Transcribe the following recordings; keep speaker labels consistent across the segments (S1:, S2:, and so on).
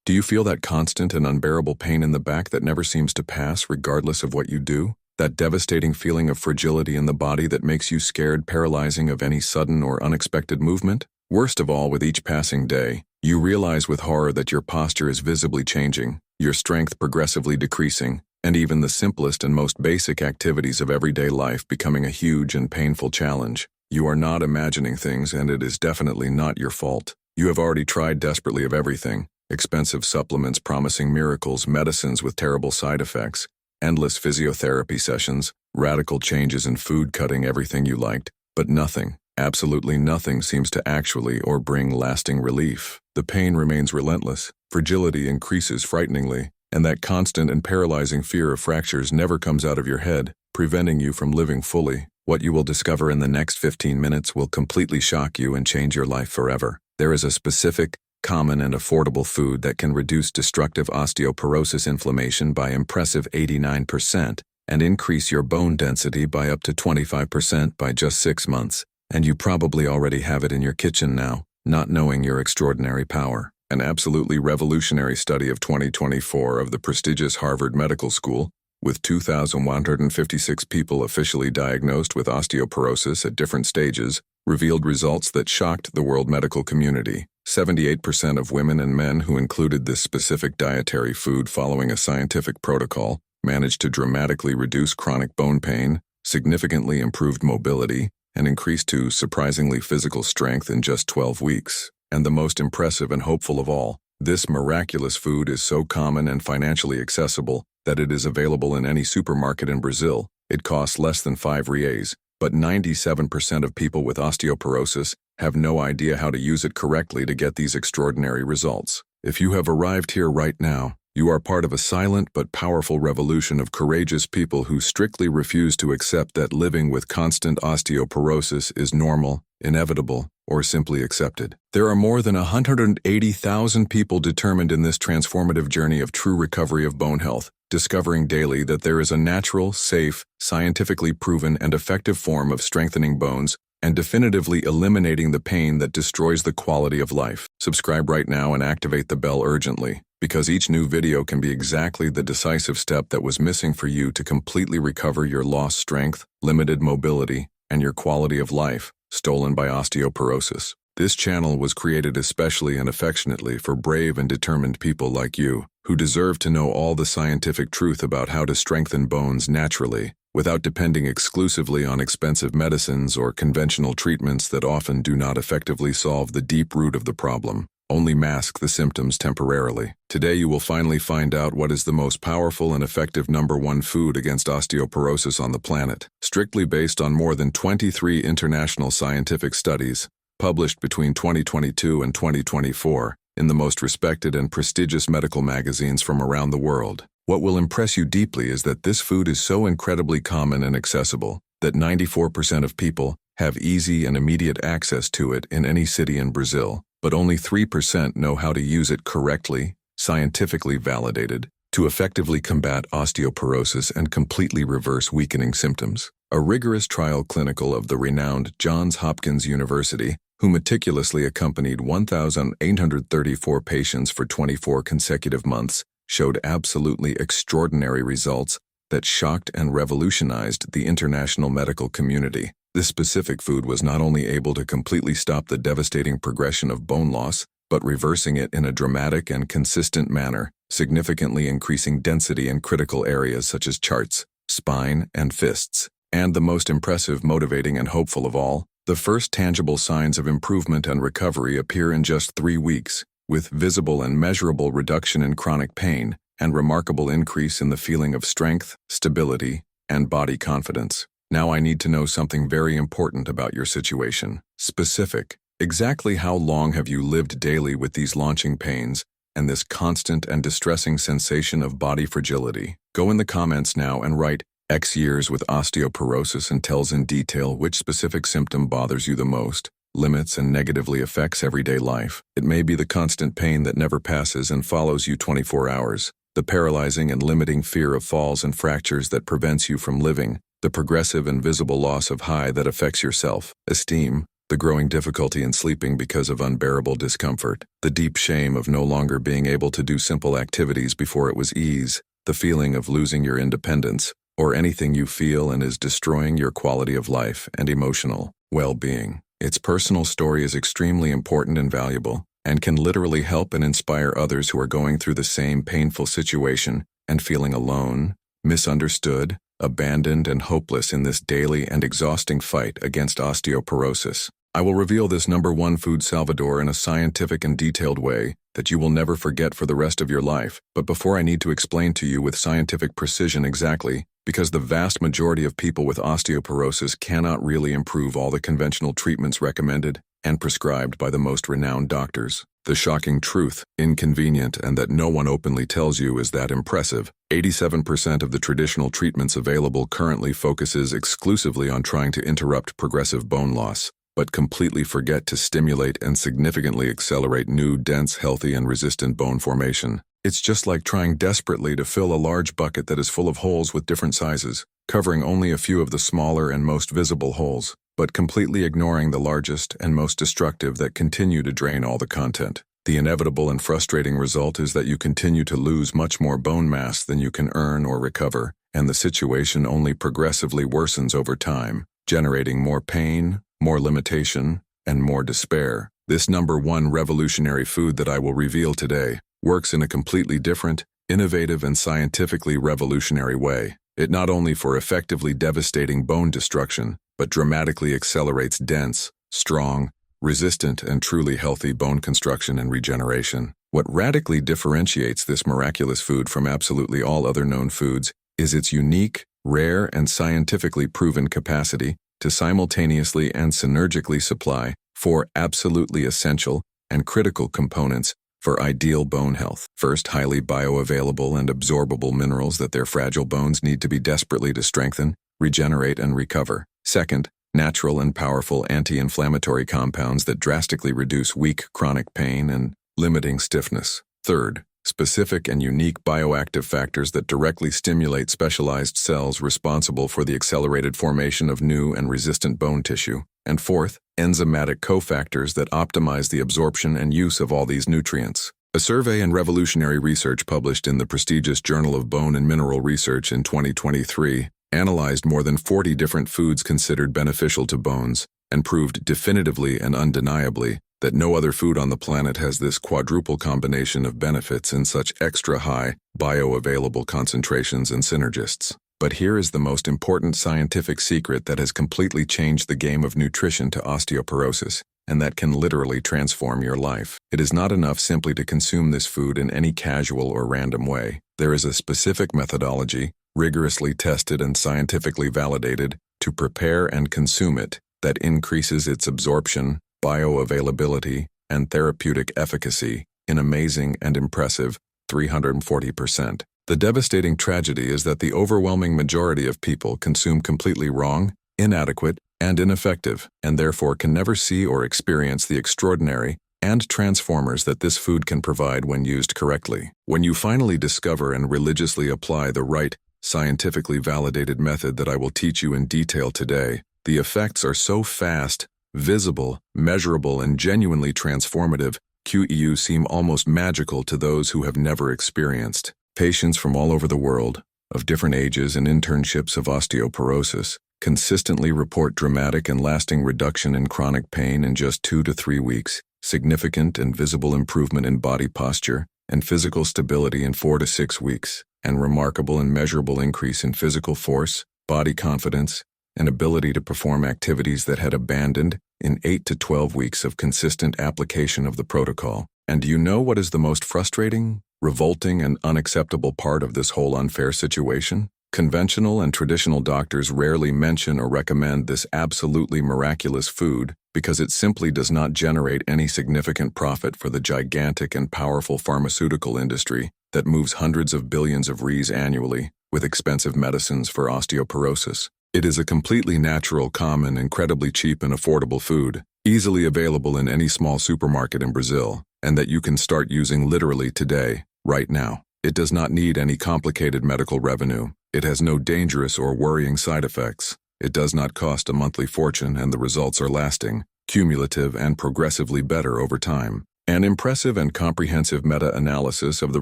S1: Do you feel that constant and unbearable pain in the back that never seems to pass regardless of what you do? That devastating feeling of fragility in the body that makes you scared, paralyzing of any sudden or unexpected movement? Worst of all, with each passing day, you realize with horror that your posture is visibly changing, your strength progressively decreasing, and even the simplest and most basic activities of everyday life becoming a huge and painful challenge. You are not imagining things, and it is definitely not your fault. You have already tried desperately of everything. Expensive supplements promising miracles, medicines with terrible side effects, endless physiotherapy sessions, radical changes in food, cutting everything you liked, but nothing, absolutely nothing seems to actually or bring lasting relief. The pain remains relentless, fragility increases frighteningly, and that constant and paralyzing fear of fractures never comes out of your head, preventing you from living fully. What you will discover in the next 15 minutes will completely shock you and change your life forever. There is a specific, common and affordable food that can reduce destructive osteoporosis inflammation by impressive 89% and increase your bone density by up to 25% by just 6 months. And you probably already have it in your kitchen now, not knowing your extraordinary power. An absolutely revolutionary study of 2024 of the prestigious Harvard Medical School, with 2,156 people officially diagnosed with osteoporosis at different stages, revealed results that shocked the world medical community. 78% of women and men who included this specific dietary food following a scientific protocol managed to dramatically reduce chronic bone pain, significantly improved mobility, and increased to surprisingly physical strength in just 12 weeks. And the most impressive and hopeful of all, this miraculous food is so common and financially accessible that it is available in any supermarket in Brazil. It costs less than 5 reais, but 97% of people with osteoporosis have no idea how to use it correctly to get these extraordinary results. If you have arrived here right now, you are part of a silent but powerful revolution of courageous people who strictly refuse to accept that living with constant osteoporosis is normal, inevitable, or simply accepted. There are more than 180,000 people determined in this transformative journey of true recovery of bone health, discovering daily that there is a natural, safe, scientifically proven, and effective form of strengthening bones and definitively eliminating the pain that destroys the quality of life. Subscribe right now and activate the bell urgently, because each new video can be exactly the decisive step that was missing for you to completely recover your lost strength, limited mobility, and your quality of life, stolen by osteoporosis. This channel was created especially and affectionately for brave and determined people like you, who deserve to know all the scientific truth about how to strengthen bones naturally, without depending exclusively on expensive medicines or conventional treatments that often do not effectively solve the deep root of the problem, only mask the symptoms temporarily. Today you will finally find out what is the most powerful and effective #1 food against osteoporosis on the planet, strictly based on more than 23 international scientific studies, published between 2022 and 2024, in the most respected and prestigious medical magazines from around the world. What will impress you deeply is that this food is so incredibly common and accessible that 94% of people have easy and immediate access to it in any city in Brazil, but only 3% know how to use it correctly, scientifically validated, to effectively combat osteoporosis and completely reverse weakening symptoms. A rigorous trial clinical of the renowned Johns Hopkins University, who meticulously accompanied 1,834 patients for 24 consecutive months, showed absolutely extraordinary results that shocked and revolutionized the international medical community. This specific food was not only able to completely stop the devastating progression of bone loss, but reversing it in a dramatic and consistent manner, significantly increasing density in critical areas such as charts, spine, and fists. And the most impressive, motivating, and hopeful of all, the first tangible signs of improvement and recovery appear in just 3 weeks, with visible and measurable reduction in chronic pain and remarkable increase in the feeling of strength, stability, and body confidence. Now I need to know something very important about your situation. Specific. Exactly how long have you lived daily with these launching pains and this constant and distressing sensation of body fragility? Go in the comments now and write X years with osteoporosis and tells in detail which specific symptom bothers you the most, limits and negatively affects everyday life. It may be the constant pain that never passes and follows you 24 hours, the paralyzing and limiting fear of falls and fractures that prevents you from living, the progressive and visible loss of high that affects your self-esteem, the growing difficulty in sleeping because of unbearable discomfort, the deep shame of no longer being able to do simple activities before it was ease, the feeling of losing your independence, or anything you feel and is destroying your quality of life and emotional well-being. Its personal story is extremely important and valuable, and can literally help and inspire others who are going through the same painful situation and feeling alone, misunderstood, abandoned, and hopeless in this daily and exhausting fight against osteoporosis. I will reveal this #1 food salvador in a scientific and detailed way that you will never forget for the rest of your life. But before I need to explain to you with scientific precision exactly, because the vast majority of people with osteoporosis cannot really improve all the conventional treatments recommended and prescribed by the most renowned doctors. The shocking truth, inconvenient, and that no one openly tells you is that impressive. 87% of the traditional treatments available currently focuses exclusively on trying to interrupt progressive bone loss, but completely forget to stimulate and significantly accelerate new, dense, healthy, and resistant bone formation. It's just like trying desperately to fill a large bucket that is full of holes with different sizes, covering only a few of the smaller and most visible holes, but completely ignoring the largest and most destructive that continue to drain all the content. The inevitable and frustrating result is that you continue to lose much more bone mass than you can earn or recover, and the situation only progressively worsens over time, generating more pain, more limitation, and more despair. This #1 revolutionary food that I will reveal today works in a completely different, innovative, and scientifically revolutionary way. It not only for effectively devastating bone destruction, but dramatically accelerates dense, strong, resistant, and truly healthy bone construction and regeneration. What radically differentiates this miraculous food from absolutely all other known foods is its unique, rare, and scientifically proven capacity to simultaneously and synergically supply 4 absolutely essential and critical components for ideal bone health. First, highly bioavailable and absorbable minerals that their fragile bones need to be desperately to strengthen, regenerate, and recover. Second, natural and powerful anti-inflammatory compounds that drastically reduce weak chronic pain and limiting stiffness. Third, specific and unique bioactive factors that directly stimulate specialized cells responsible for the accelerated formation of new and resistant bone tissue. And fourth, enzymatic cofactors that optimize the absorption and use of all these nutrients. A survey and revolutionary research published in the prestigious Journal of Bone and Mineral Research in 2023 analyzed more than 40 different foods considered beneficial to bones and proved definitively and undeniably that no other food on the planet has this quadruple combination of benefits in such extra-high, bioavailable concentrations and synergists. But here is the most important scientific secret that has completely changed the game of nutrition to osteoporosis, and that can literally transform your life. It is not enough simply to consume this food in any casual or random way. There is a specific methodology, rigorously tested and scientifically validated, to prepare and consume it that increases its absorption, bioavailability, and therapeutic efficacy in amazing and impressive 340%. The devastating tragedy is that the overwhelming majority of people consume completely wrong, inadequate, and ineffective, and therefore can never see or experience the extraordinary and transformers that this food can provide when used correctly. When you finally discover and religiously apply the right, scientifically validated method that I will teach you in detail today, the effects are so fast, visible, measurable, and genuinely transformative, QEU seem almost magical to those who have never experienced. Patients from all over the world, of different ages and internships of osteoporosis, consistently report dramatic and lasting reduction in chronic pain in just 2 to 3 weeks, significant and visible improvement in body posture and physical stability in 4 to 6 weeks, and remarkable and measurable increase in physical force, body confidence, and ability to perform activities that had abandoned in 8 to 12 weeks of consistent application of the protocol. And do you know what is the most frustrating, revolting, and unacceptable part of this whole unfair situation? Conventional and traditional doctors rarely mention or recommend this absolutely miraculous food because it simply does not generate any significant profit for the gigantic and powerful pharmaceutical industry that moves hundreds of billions of Rs annually with expensive medicines for osteoporosis. It is a completely natural, common, incredibly cheap and affordable food, easily available in any small supermarket in Brazil, and that you can start using literally today, right now. It does not need any complicated medical revenue. It has no dangerous or worrying side effects. It does not cost a monthly fortune, and the results are lasting, cumulative and progressively better over time. An impressive and comprehensive meta-analysis of the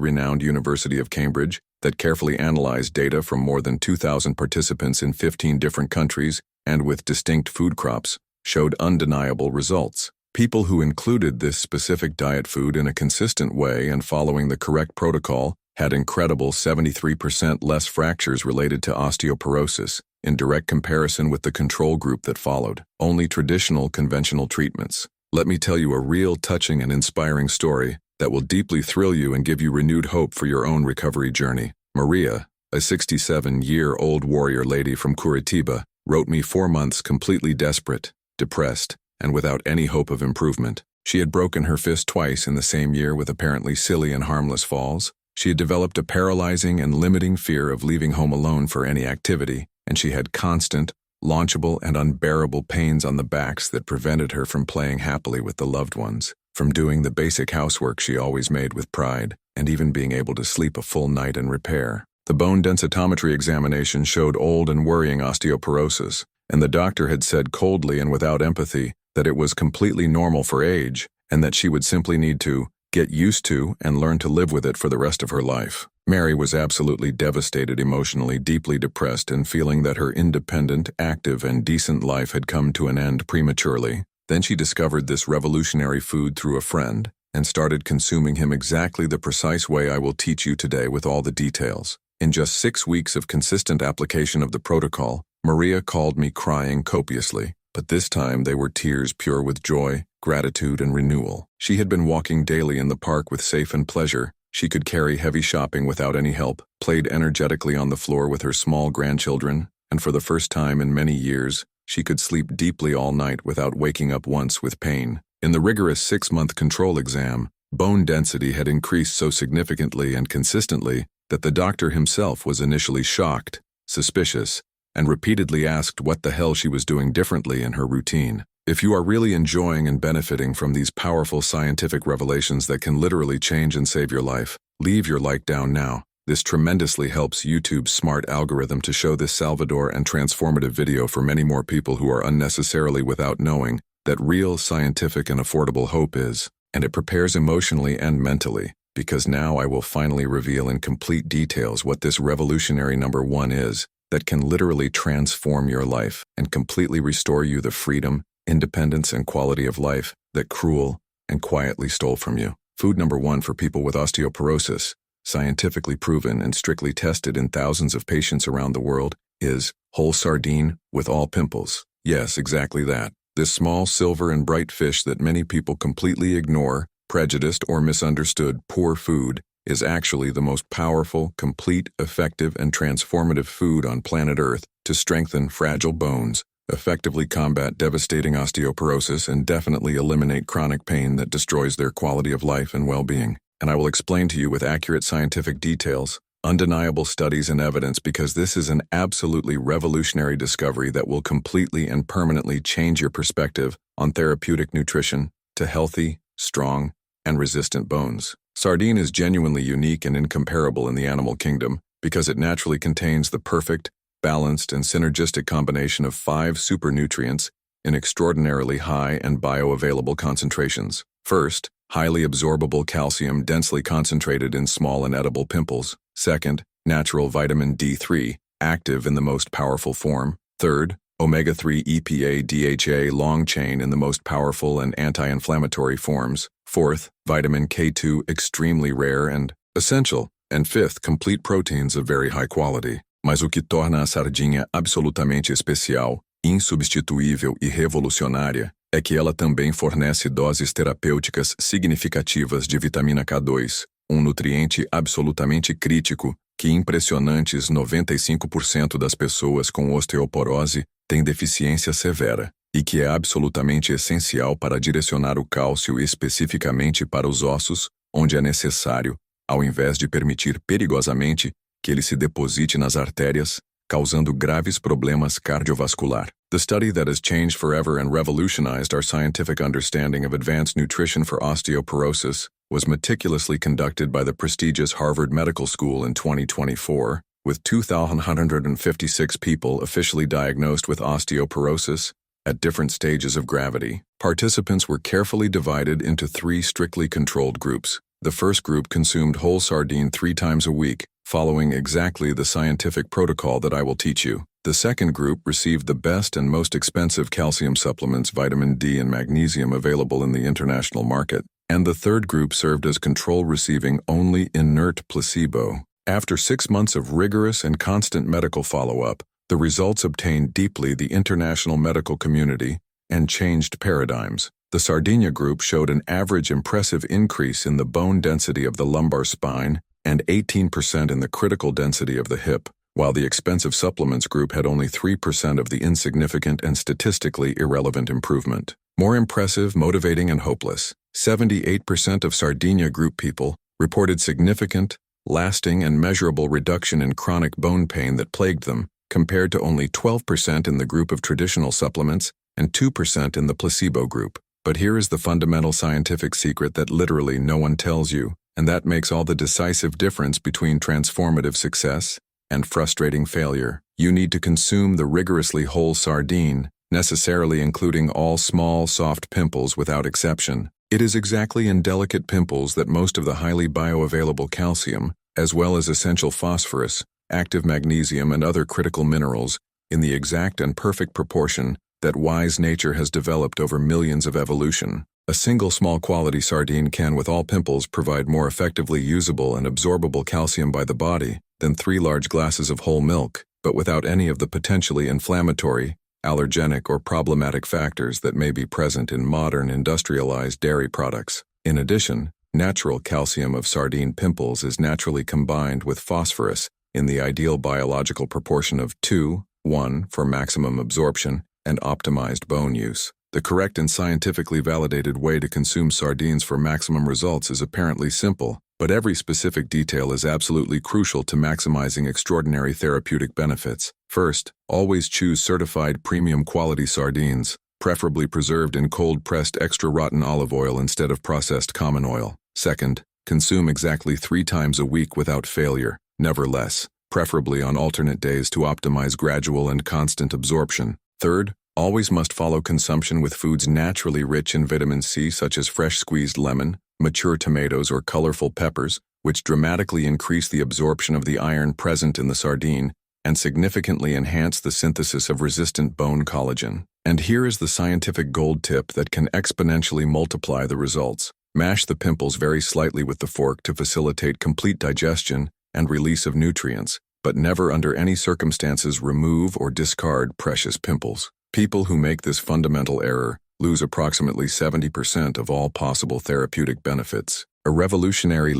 S1: renowned University of Cambridge that carefully analyzed data from more than 2,000 participants in 15 different countries and with distinct food crops showed undeniable results. People who included this specific diet food in a consistent way and following the correct protocol had incredible 73% less fractures related to osteoporosis, in direct comparison with the control group that followed only traditional conventional treatments. Let me tell you a real touching and inspiring story that will deeply thrill you and give you renewed hope for your own recovery journey. Maria, a 67-year-old warrior lady from Curitiba, wrote me 4 months completely desperate, depressed, and without any hope of improvement. She had broken her fist twice in the same year with apparently silly and harmless falls. She had developed a paralyzing and limiting fear of leaving home alone for any activity, and she had constant, launchable and unbearable pains on the backs that prevented her from playing happily with the loved ones, from doing the basic housework she always made with pride, and even being able to sleep a full night in repair. The bone densitometry examination showed old and worrying osteoporosis, and the doctor had said coldly and without empathy that it was completely normal for age, and that she would simply need to get used to and learn to live with it for the rest of her life. Mary was absolutely devastated emotionally, deeply depressed, and feeling that her independent, active, and decent life had come to an end prematurely. Then she discovered this revolutionary food through a friend and started consuming him exactly the precise way I will teach you today with all the details. In just 6 weeks of consistent application of the protocol, Maria called me crying copiously, but this time they were tears pure with joy, gratitude, and renewal. She had been walking daily in the park with safe and pleasure. She could carry heavy shopping without any help, played energetically on the floor with her small grandchildren, and for the first time in many years, she could sleep deeply all night without waking up once with pain. In the rigorous 6-month control exam, bone density had increased so significantly and consistently that the doctor himself was initially shocked, suspicious, and repeatedly asked what the hell she was doing differently in her routine. If you are really enjoying and benefiting from these powerful scientific revelations that can literally change and save your life, leave your like down now. This tremendously helps YouTube's smart algorithm to show this Salvador and transformative video for many more people who are unnecessarily without knowing that real scientific and affordable hope is, and it prepares emotionally and mentally, because now I will finally reveal in complete details what this revolutionary number 1 is that can literally transform your life and completely restore you the freedom, independence, and quality of life that cruel and quietly stole from you. Food number 1 for people with osteoporosis, scientifically proven and strictly tested in thousands of patients around the world, is whole sardine with all pimples. Yes, exactly that. This small silver and bright fish that many people completely ignore, prejudiced, or misunderstood poor food is actually the most powerful, complete, effective, and transformative food on planet Earth to strengthen fragile bones, effectively combat devastating osteoporosis, and definitely eliminate chronic pain that destroys their quality of life and well-being. And I will explain to you with accurate scientific details, undeniable studies and evidence, because this is an absolutely revolutionary discovery that will completely and permanently change your perspective on therapeutic nutrition to healthy, strong, and resistant bones. Sardine is genuinely unique and incomparable in the animal kingdom because it naturally contains the perfect, balanced, and synergistic combination of 5 supernutrients in extraordinarily high and bioavailable concentrations. First, highly absorbable calcium densely concentrated in small and edible pimples. Second, natural vitamin D3, active in the most powerful form. Third, omega-3 EPA DHA long chain in the most powerful and anti-inflammatory forms. Fourth, vitamin K2, extremely rare and essential. And fifth, complete proteins of very high quality. Mas o que torna a sardinha absolutamente especial, insubstituível e revolucionária é que ela também fornece doses terapêuticas significativas de vitamina K2, nutriente absolutamente crítico que impressionantes 95% das pessoas com osteoporose têm deficiência severa, e que é absolutamente essencial para direcionar o cálcio especificamente para os ossos, onde é necessário, ao invés de permitir perigosamente que ele se deposite nas artérias, causando graves problemas cardiovascular. The study that has changed forever and revolutionized our scientific understanding of advanced nutrition for osteoporosis was meticulously conducted by the prestigious Harvard Medical School in 2024, with 2,156 people officially diagnosed with osteoporosis At different stages of gravity, participants were carefully divided into 3 strictly controlled groups. The first group consumed whole sardine 3 times a week, following exactly the scientific protocol that I will teach you. The second group received the best and most expensive calcium supplements, vitamin D and magnesium, available in the international market. And the third group served as control, receiving only inert placebo. After 6 months of rigorous and constant medical follow-up, the results obtained deeply the international medical community and changed paradigms. The Sardinia group showed an average impressive increase in the bone density of the lumbar spine and 18% in the critical density of the hip, while the expensive supplements group had only 3% of the insignificant and statistically irrelevant improvement. More impressive, motivating, and hopeless, 78% of Sardinia group people reported significant, lasting, and measurable reduction in chronic bone pain that plagued them, compared to only 12% in the group of traditional supplements and 2% in the placebo group. But here is the fundamental scientific secret that literally no one tells you, and that makes all the decisive difference between transformative success and frustrating failure. You need to consume the rigorously whole sardine, necessarily including all small, soft pimples without exception. It is exactly in delicate pimples that most of the highly bioavailable calcium, as well as essential phosphorus, active magnesium, and other critical minerals, in the exact and perfect proportion that wise nature has developed over millions of evolution. A single small quality sardine can, with all pimples, provide more effectively usable and absorbable calcium by the body than 3 large glasses of whole milk, but without any of the potentially inflammatory, allergenic, or problematic factors that may be present in modern industrialized dairy products. In addition, natural calcium of sardine pimples is naturally combined with phosphorus in the ideal biological proportion of 2:1 for maximum absorption and optimized bone use. The correct and scientifically validated way to consume sardines for maximum results is apparently simple, but every specific detail is absolutely crucial to maximizing extraordinary therapeutic benefits. First, always choose certified premium quality sardines, preferably preserved in cold-pressed extra rotten olive oil instead of processed common oil. Second, consume exactly 3 times a week without failure, never less, preferably on alternate days to optimize gradual and constant absorption. Third, always must follow consumption with foods naturally rich in vitamin C, such as fresh squeezed lemon, mature tomatoes, or colorful peppers, which dramatically increase the absorption of the iron present in the sardine and significantly enhance the synthesis of resistant bone collagen. And here is the scientific gold tip that can exponentially multiply the results. Mash the pimples very slightly with the fork to facilitate complete digestion and release of nutrients, but never under any circumstances remove or discard precious pimples. People who make this fundamental error lose approximately 70% of all possible therapeutic benefits. A revolutionary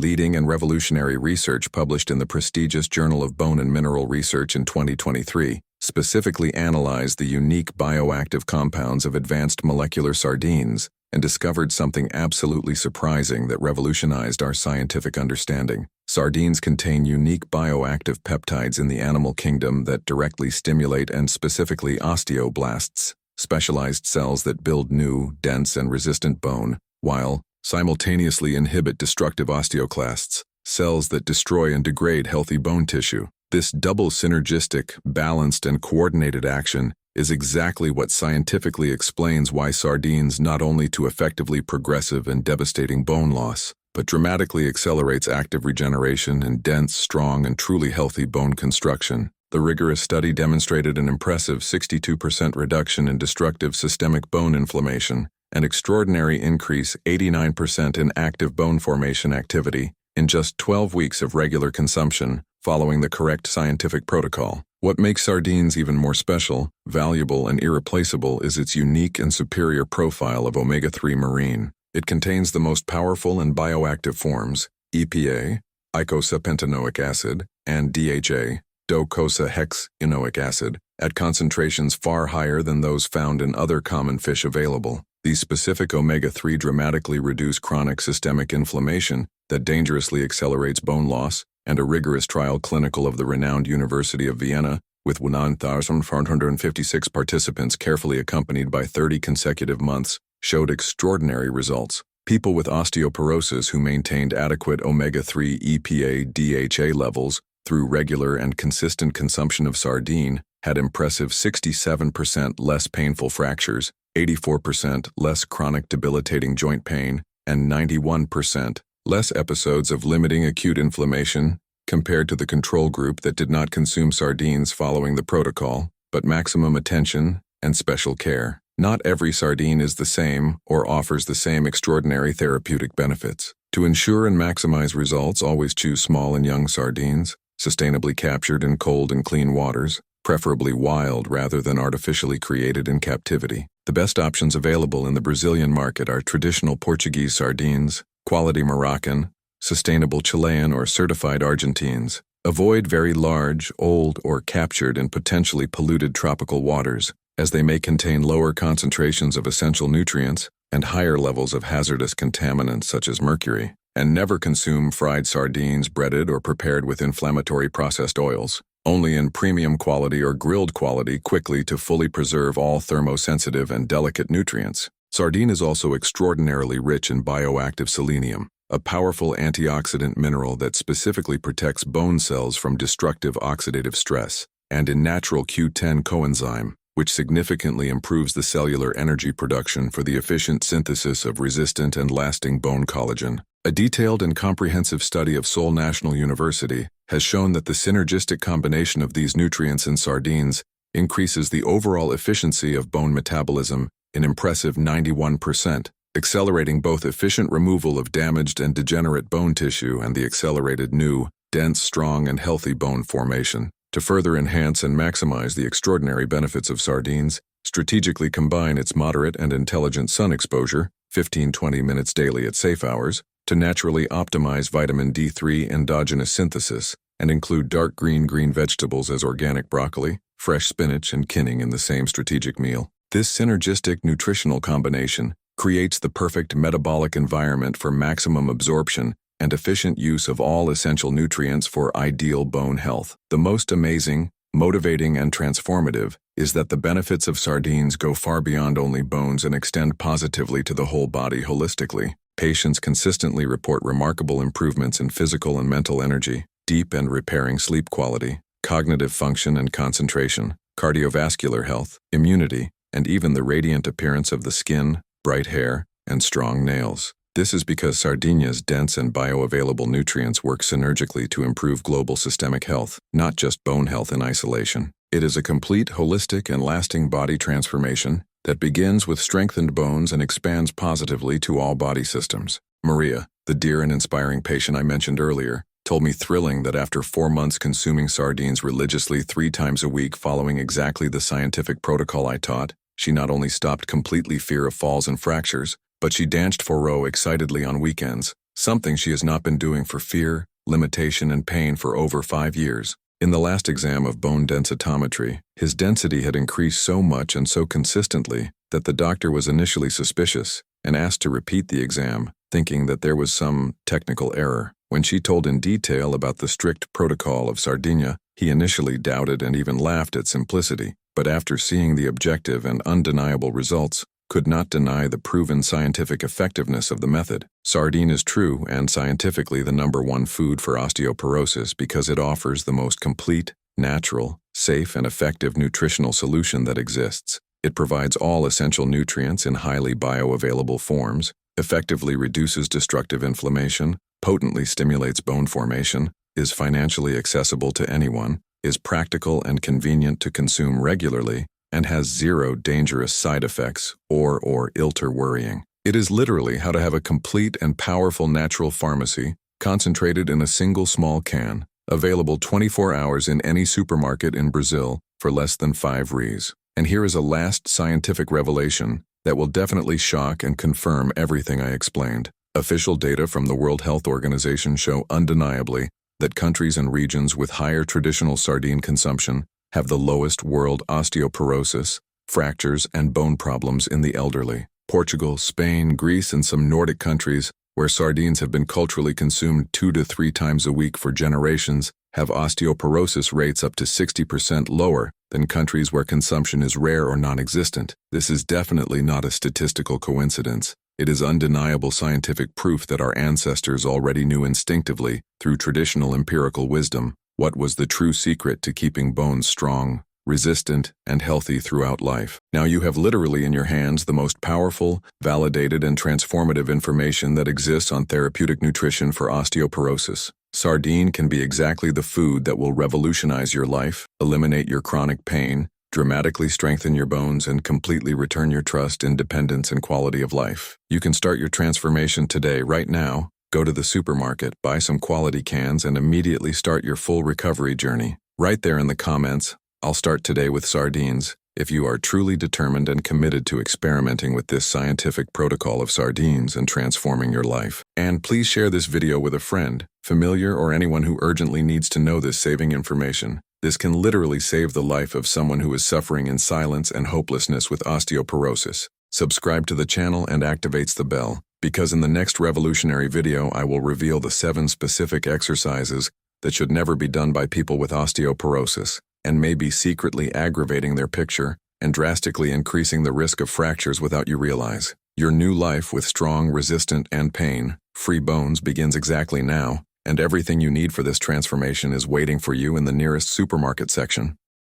S1: research published in the prestigious Journal of Bone and Mineral Research in 2023 specifically analyzed the unique bioactive compounds of advanced molecular sardines and discovered something absolutely surprising that revolutionized our scientific understanding. Sardines contain unique bioactive peptides in the animal kingdom that directly stimulate and specifically osteoblasts, specialized cells that build new, dense, and resistant bone, while simultaneously inhibit destructive osteoclasts, cells that destroy and degrade healthy bone tissue. This double synergistic, balanced, and coordinated action is exactly what scientifically explains why sardines not only to effectively progressive and devastating bone loss, but dramatically accelerates active regeneration and dense, strong, and truly healthy bone construction. The rigorous study demonstrated an impressive 62% reduction in destructive systemic bone inflammation, an extraordinary increase 89% in active bone formation activity in just 12 weeks of regular consumption, following the correct scientific protocol. What makes sardines even more special, valuable, and irreplaceable is its unique and superior profile of omega-3 marine. It contains the most powerful and bioactive forms, EPA, eicosapentaenoic acid, and DHA, docosahexaenoic acid, at concentrations far higher than those found in other common fish available. These specific omega-3 dramatically reduce chronic systemic inflammation that dangerously accelerates bone loss, and a rigorous trial clinical of the renowned University of Vienna, with 1,456 participants carefully accompanied by 30 consecutive months, showed extraordinary results. People with osteoporosis who maintained adequate omega-3 EPA DHA levels through regular and consistent consumption of sardine had impressive 67% less painful fractures, 84% less chronic debilitating joint pain, and 91% less episodes of limiting acute inflammation compared to the control group that did not consume sardines following the protocol, but maximum attention and special care. Not every sardine is the same or offers the same extraordinary therapeutic benefits. To ensure and maximize results, always choose small and young sardines, sustainably captured in cold and clean waters, preferably wild rather than artificially created in captivity. The best options available in the Brazilian market are traditional Portuguese sardines, quality Moroccan, sustainable Chilean or certified Argentines. Avoid very large, old, or captured in potentially polluted tropical waters, as they may contain lower concentrations of essential nutrients and higher levels of hazardous contaminants such as mercury. And never consume fried sardines breaded or prepared with inflammatory processed oils. Only in premium quality or grilled quality quickly to fully preserve all thermosensitive and delicate nutrients. Sardine is also extraordinarily rich in bioactive selenium, a powerful antioxidant mineral that specifically protects bone cells from destructive oxidative stress, and in natural Q10 coenzyme, which significantly improves the cellular energy production for the efficient synthesis of resistant and lasting bone collagen. A detailed and comprehensive study of Seoul National University has shown that the synergistic combination of these nutrients in sardines increases the overall efficiency of bone metabolism an impressive 91%, accelerating both efficient removal of damaged and degenerate bone tissue and the accelerated new, dense, strong, and healthy bone formation. To further enhance and maximize the extraordinary benefits of sardines, strategically combine its moderate and intelligent sun exposure, 15-20 minutes daily at safe hours, to naturally optimize vitamin D3 endogenous synthesis, and include dark green vegetables as organic broccoli, fresh spinach, and kinning in the same strategic meal. This synergistic nutritional combination creates the perfect metabolic environment for maximum absorption and efficient use of all essential nutrients for ideal bone health. The most amazing, motivating, and transformative is that the benefits of sardines go far beyond only bones and extend positively to the whole body holistically. Patients consistently report remarkable improvements in physical and mental energy, deep and repairing sleep quality, cognitive function and concentration, cardiovascular health, immunity, and even the radiant appearance of the skin, bright hair, and strong nails. This is because sardinia's dense and bioavailable nutrients work synergically to improve global systemic health, not just bone health in isolation. It is a complete, holistic, and lasting body transformation that begins with strengthened bones and expands positively to all body systems. Maria, the dear and inspiring patient I mentioned earlier, told me thrilling that after 4 months consuming sardines religiously 3 times a week following exactly the scientific protocol I taught, she not only stopped completely fear of falls and fractures, but she danced for row excitedly on weekends, something she has not been doing for fear, limitation, and pain for over 5 years. In the last exam of bone densitometry, his density had increased so much and so consistently that the doctor was initially suspicious and asked to repeat the exam, thinking that there was some technical error. When she told in detail about the strict protocol of Sardinia, he initially doubted and even laughed at simplicity, but after seeing the objective and undeniable results, could not deny the proven scientific effectiveness of the method. Sardine is true and scientifically the #1 food for osteoporosis because it offers the most complete, natural, safe, and effective nutritional solution that exists. It provides all essential nutrients in highly bioavailable forms, effectively reduces destructive inflammation, potently stimulates bone formation, is financially accessible to anyone, is practical and convenient to consume regularly, and has 0 dangerous side effects or ilter worrying. It is literally how to have a complete and powerful natural pharmacy concentrated in a single small can, available 24 hours in any supermarket in Brazil for less than 5 reais. And here is a last scientific revelation that will definitely shock and confirm everything I explained. Official data from the World Health Organization show undeniably that countries and regions with higher traditional sardine consumption have the lowest world osteoporosis, fractures, and bone problems in the elderly. Portugal, Spain, Greece, and some Nordic countries, where sardines have been culturally consumed 2 to 3 times a week for generations, have osteoporosis rates up to 60% lower than countries where consumption is rare or non-existent. This is definitely not a statistical coincidence. It is undeniable scientific proof that our ancestors already knew instinctively, through traditional empirical wisdom, what was the true secret to keeping bones strong, resistant, and healthy throughout life. Now you have literally in your hands the most powerful, validated, and transformative information that exists on therapeutic nutrition for osteoporosis. Sardine can be exactly the food that will revolutionize your life, eliminate your chronic pain, dramatically strengthen your bones, and completely return your trust, independence, and quality of life. You can start your transformation today, right now. Go to the supermarket, buy some quality cans, and immediately start your full recovery journey. Right there in the comments, "I'll start today with sardines," if you are truly determined and committed to experimenting with this scientific protocol of sardines and transforming your life. And please share this video with a friend, familiar, or anyone who urgently needs to know this saving information. This can literally save the life of someone who is suffering in silence and hopelessness with osteoporosis. Subscribe to the channel and activates the bell, because in the next revolutionary video I will reveal the 7 specific exercises that should never be done by people with osteoporosis, and may be secretly aggravating their picture and drastically increasing the risk of fractures without you realize. Your new life with strong, resistant, and pain-free bones begins exactly now, and everything you need for this transformation is waiting for you in the nearest supermarket section.